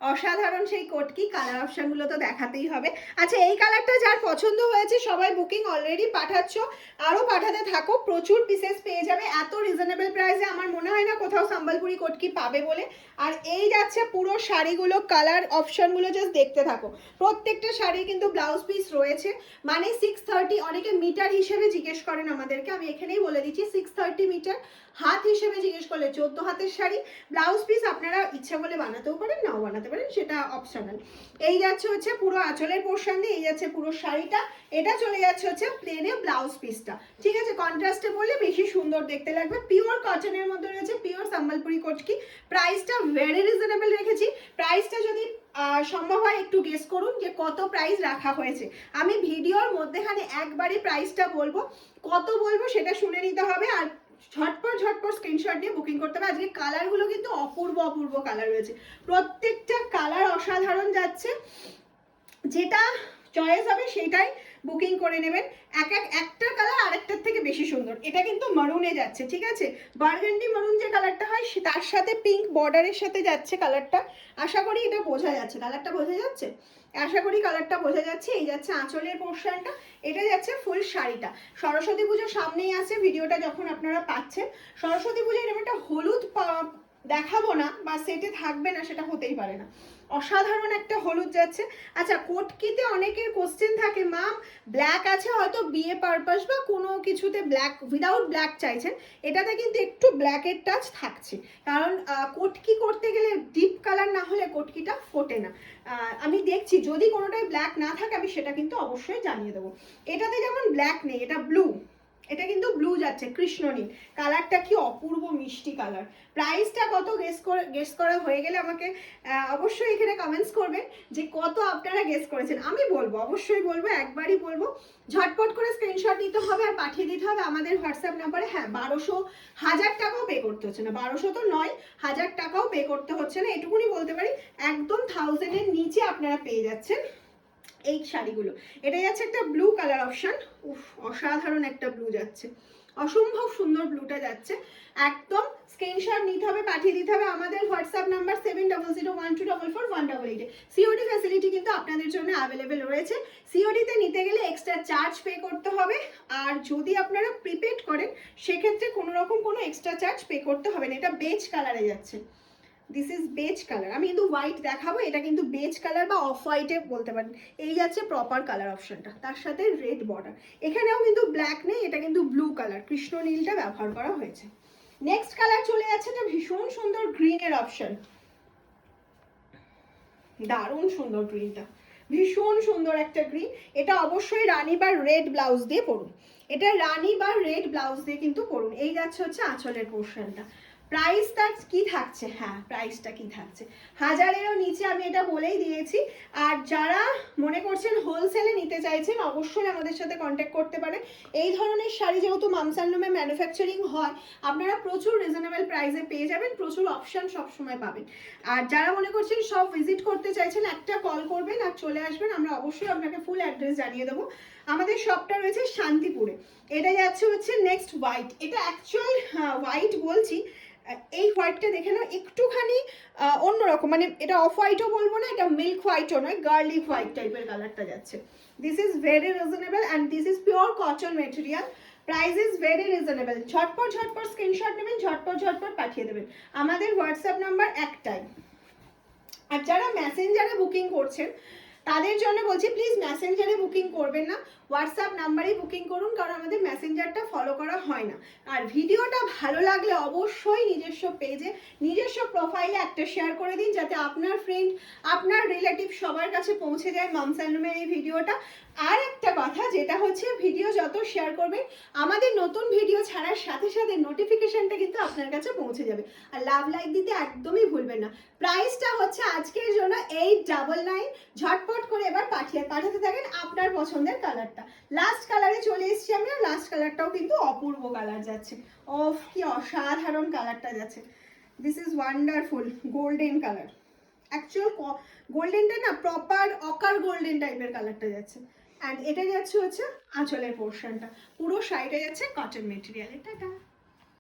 অসাধারণ সেই কোটকি। কালার অপশনগুলো তো দেখাতেই হবে। আচ্ছা, এই কালারটা যার পছন্দ হয়েছে সবাই বুকিং অলরেডি পাঠাচ্ছ, আরও পাঠাতে থাকো, প্রচুর পিসেস পেয়ে যাবে এত রিজনেবল প্রাইসে। আমার মনে হয় না কোথাও সম্বলপুরি কোটকি পাবে বলে। আর এই যাচ্ছে পুরো শাড়িগুলো, কালার অপশনগুলো জাস্ট দেখতে থাকো। প্রত্যেকটা শাড়ি কিন্তু ব্লাউজ পিস রয়েছে, মানে 630, অনেকে মিটার হিসেবে জিজ্ঞেস করেন আমাদেরকে, আমি এখানেই বলে দিচ্ছি 630 মিটার। হাত হিসেবে জিজ্ঞেস করলে 14 হাতের শাড়ি। ব্লাউজ পিস আপনারা ইচ্ছা করলে বানাতেও পারেন, নাও বানাতে পারেন, সেটা অপশনাল। এই যাচ্ছে হচ্ছে পুরো আঁচলের পোর্শন দিয়ে, এই যাচ্ছে পুরো শাড়িটা, এটা চলে যাচ্ছে হচ্ছে প্লেনে ব্লাউজ পিসটা। ঠিক আছে, কন্ট্রাস্টে বললে বেশি সুন্দর দেখতে লাগবে। পিওর কটনের মধ্যে রয়েছে, পিওর সম্বলপুরি কোটকি। প্রাইসটা ভেরি রিজনেবল রেখেছি। প্রাইসটা যদি সম্ভব হয় একটু গেস করুন যে কত প্রাইস রাখা হয়েছে। আমি ভিডিওর মধ্যেখানে একবারে প্রাইসটা বলবো, কত বলবো সেটা শুনে নিতে হবে, আর ঝটপট ঝটপট স্ক্রিনশট দিয়ে বুকিং করতে হবে। আজকে কালারগুলো কিন্তু অপূর্ব অপূর্ব কালার রয়েছে, প্রত্যেকটা কালার অসাধারণ যাচ্ছে। যেটা চয়েস হবে সেটাই বুকিং করে নেবেন। একটা কালার আরেকটার থেকে বেশি সুন্দর। এটা কিন্তু মারুনে যাচ্ছে, ঠিক আছে, বার্গান্ডি মারুন যে কালারটা হয় তার সাথে পিঙ্ক বর্ডারের সাথে যাচ্ছে কালারটা। আশা করি এটা বোঝা যাচ্ছে, কালারটা বোঝা যাচ্ছে, আশা করি কালারটা বোঝা যাচ্ছে। এই যাচ্ছে আঁচলের পোর্শনটা, এটা যাচ্ছে ফুল শাড়িটা। সরস্বতী পুজো সামনেই আছে, ভিডিওটা যখন আপনারা পাচ্ছেন সরস্বতী পুজোয় এরকম একটা হলুদ দেখাবো না বা সেটে থাকবে না, সেটা হতেই পারে না। অসাধারণ একটা হলুদ যাচ্ছে। আচ্ছা, কোটকিতে অনেকের কোশ্চেন থাকে, মাম ব্ল্যাক আছে হয়তো বিয়ে পারপাস বা কোনো কিছুতে ব্ল্যাক, উইদাউট ব্ল্যাক চাইছেন, এটাতে কিন্তু একটু ব্ল্যাকের টাচ থাকছে, কারণ কোটকি করতে গেলে ডিপ কালার না হলে কোটকিটা ফোটে না। আমি দেখছি যদি কোনোটাই ব্ল্যাক না থাকে আমি সেটা কিন্তু অবশ্যই জানিয়ে দেবো। এটাতে যেমন ব্ল্যাক নেই, এটা ব্লু, এটা কিন্তু ব্লু যাচ্ছে কৃষ্ণনীল। কালারটা কি অপূর্ব মিষ্টি কালার। প্রাইসটা কত গেস করা হয়ে গেলে আমাকে অবশ্যই এখানে কমেন্টস করবেন যে কত আপনারা গেস করেছেন। আমি বলবো, অবশ্যই বলবো, একবারই বলবো। ঝটপট করে স্ক্রিনশট নিতে হবে আর পাঠিয়ে দিতে হবে আমাদের হোয়াটসঅ্যাপ নাম্বারে। হ্যাঁ, 1200, 1000 টাকাও পে করতে হচ্ছে না, 1200 তো নয়, 1000 টাকাও পে করতে হচ্ছে না, এটুকুনি বলতে পারি। একদম 1000-এর নিচে আপনারা পেয়ে যাচ্ছেন এই শাড়িগুলো। এটা যাচ্ছে একটা ব্লু কালার অপশন, উফ অসাধারণ একটা ব্লু যাচ্ছে, অসম্ভব সুন্দর ব্লুটা যাচ্ছে। একদম স্ক্রিনশট নিতে হবে, পাঠিয়ে দিতে হবে আমাদের হোয়াটসঅ্যাপ নাম্বার 7001244188। সিওডি ফ্যাসিলিটি কিন্তু আপনাদের জন্য অ্যাভেলেবেল রয়েছে। সিওডিতে নিতে গেলে এক্সট্রা চার্জ পে করতে হবে, আর যদি আপনারা প্রিপেড করেন সেক্ষেত্রে কোনো রকম কোনো এক্সট্রা চার্জ পে করতে হবে না। এটা বেজ কালারে যাচ্ছে, দিস ইজ বেজ কালার। আমি কিন্তু হোয়াইট দেখাবো, এটা কিন্তু বেজ কালার বা অফ হোয়াইটে বলতে পারেন। এই যাচ্ছে প্রপার কালার অপশনটা, তার সাথে রেড বর্ডার। এখানেও কিন্তু ব্ল্যাক নেই, এটা কিন্তু ব্লু কালার, কৃষ্ণ নীলটা ব্যবহার করা হয়েছে। নেক্সট কালার চলে যাচ্ছে এটা ভীষণ সুন্দর গ্রিনের অপশন, দারুণ সুন্দর গ্রিনটা, ভীষণ সুন্দর একটা গ্রিন। এটা অবশ্যই রানী বা রেড ব্লাউজ দিয়ে পরুন, এটা রানী বা রেড ব্লাউজ দিয়ে কিন্তু পরুন। এই যাচ্ছে হচ্ছে আঁচলের পোর্শনটা। প্রাইসটা কি থাকছে, হ্যাঁ প্রাইসটা কি থাকছে, 1000-এরও নিচে আমি এটা বলেই দিয়েছি। আর যারা মনে করছেন হোলসেলে নিতে চাইছেন অবশ্যই আমাদের সাথে কন্ট্যাক্ট করতে পারে। এই ধরনের শাড়ি যেহেতু মামসানলুমে ম্যানুফ্যাকচারিং হয়, আপনারা প্রচুর রিজনেবল প্রাইসে পেয়ে যাবেন, প্রচুর অপশন সবসময় পাবেন। আর যারা মনে করছেন সব ভিজিট করতে চাইছেন একটা কল করবেন আর চলে আসবেন, আমরা অবশ্যই আপনাকে ফুল অ্যাড্রেস জানিয়ে দেবো। আমাদের শপটা রয়েছে শান্তিপুরে। এটা যাচ্ছে হচ্ছে নেক্সট হোয়াইট, এটা অ্যাকচুয়াল হোয়াইট বলছি, এই হোয়াইটটা দেখে নাও একটুখানি অন্যরকম, মানে এটা অফ হোয়াইটও বলবো না, এটা মিল্ক হোয়াইটও নয়, গার্লিক হোয়াইট টাইপের কালারটা যাচ্ছে। This is very reasonable and this is pure cotton material. Price is very reasonable. ঝটপট ঝটপট স্ক্রিনশট নেবেন, ঝটপট ঝটপট পাঠিয়ে দেবেন। আমাদের হোয়াটসঅ্যাপ নাম্বার একটাই। আর যারা মেসেঞ্জারে বুকিং করছেন তাদের জন্য বলছি প্লিজ মেসেঞ্জারে বুকিং করবেন না, হোয়াটসঅ্যাপ নাম্বারেই বুকিং করুন, কারণ আমাদের মেসেঞ্জারটা ফলো করা হয় না। আর ভিডিওটা ভালো লাগলে অবশ্যই নিজস্ব পেজে, নিজস্ব প্রোফাইলে একটা শেয়ার করে দিন, যাতে আপনার ফ্রেন্ড, আপনার রিলেটিভ সবার কাছে পৌঁছে যায় মামসানলুমের এই ভিডিওটা। আর একটা কথা যেটা হচ্ছে, ভিডিও যত শেয়ার করবেন আমাদের নতুন ভিডিও ছাড়ার সাথে সাথে নোটিফিকেশনটা কিন্তু আপনার কাছে পৌঁছে যাবে। আর লাভ লাইক দিতে একদমই ভুলবেন না। প্রাইসটা হচ্ছে আজকের জন্য 899। ঝটপট করে এবার পাঠাতে থাকেন আপনার পছন্দের কালারটা। লাস্ট কালারে চলে এসেছি আমরা, লাস্ট কালারটাও কিন্তু অপূর্ব কালার যাচ্ছে, অফ কি অসাধারণ কালারটা যাচ্ছে। This is wonderful golden colour, actual গোল্ডেনটা না, প্রপার অকার গোল্ডেন টাইপের কালারটা যাচ্ছে। অ্যান্ড এটা যাচ্ছে হচ্ছে আঁচলের পোর্শনটা, পুরো শাড়িটা যাচ্ছে কটন মেটেরিয়াল। এটা